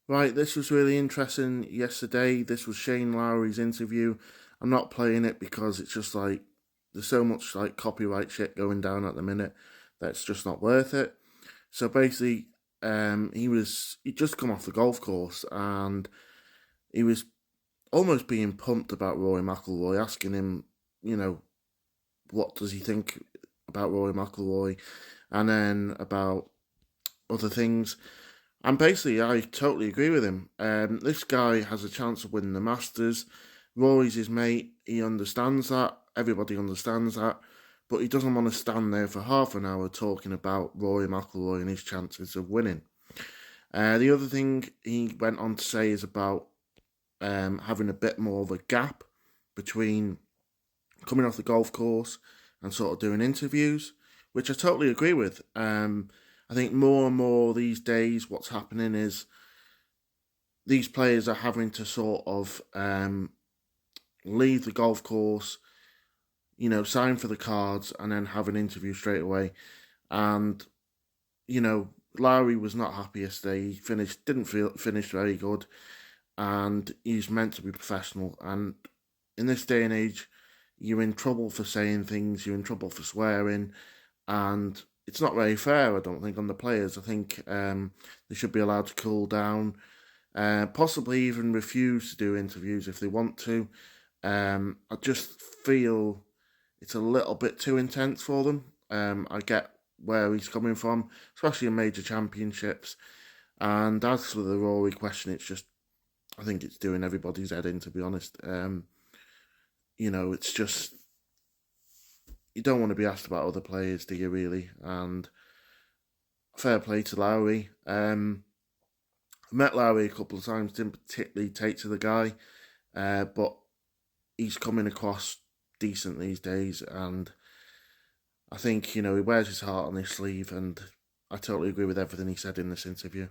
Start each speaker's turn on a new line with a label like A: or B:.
A: Right, this was really interesting yesterday. This was Shane Lowry's interview. I'm not playing it because it's just like there's so much like copyright shit going down at the minute that's just not worth it. So basically, he'd just come off the golf course and he was almost being pumped about Rory McIlroy, asking him, you know, what does he think about Rory McIlroy, and then about other things. And basically, I totally agree with him. This guy has a chance of winning the Masters. Rory's his mate. He understands that. Everybody understands that. But he doesn't want to stand there for half an hour talking about Rory McIlroy and his chances of winning. The other thing he went on to say is about having a bit more of a gap between coming off the golf course and sort of doing interviews, which I totally agree with. I think more and more these days, what's happening is these players are having to sort of leave the golf course, sign for the cards, and then have an interview straight away. And Lowry was not happy yesterday. He didn't finish very good, and he's meant to be professional. And in this day and age, you're in trouble for saying things. You're in trouble for swearing, and it's not very fair, I don't think, on the players. I think they should be allowed to cool down, possibly even refuse to do interviews if they want to. I just feel it's a little bit too intense for them. I get where he's coming from, especially in major championships. And as for the Rory question, I think it's doing everybody's head in, to be honest. It's just, you don't want to be asked about other players, do you, really? And fair play to Lowry. I met Lowry a couple of times, didn't particularly take to the guy, but he's coming across decent these days, and I think, he wears his heart on his sleeve, and I totally agree with everything he said in this interview.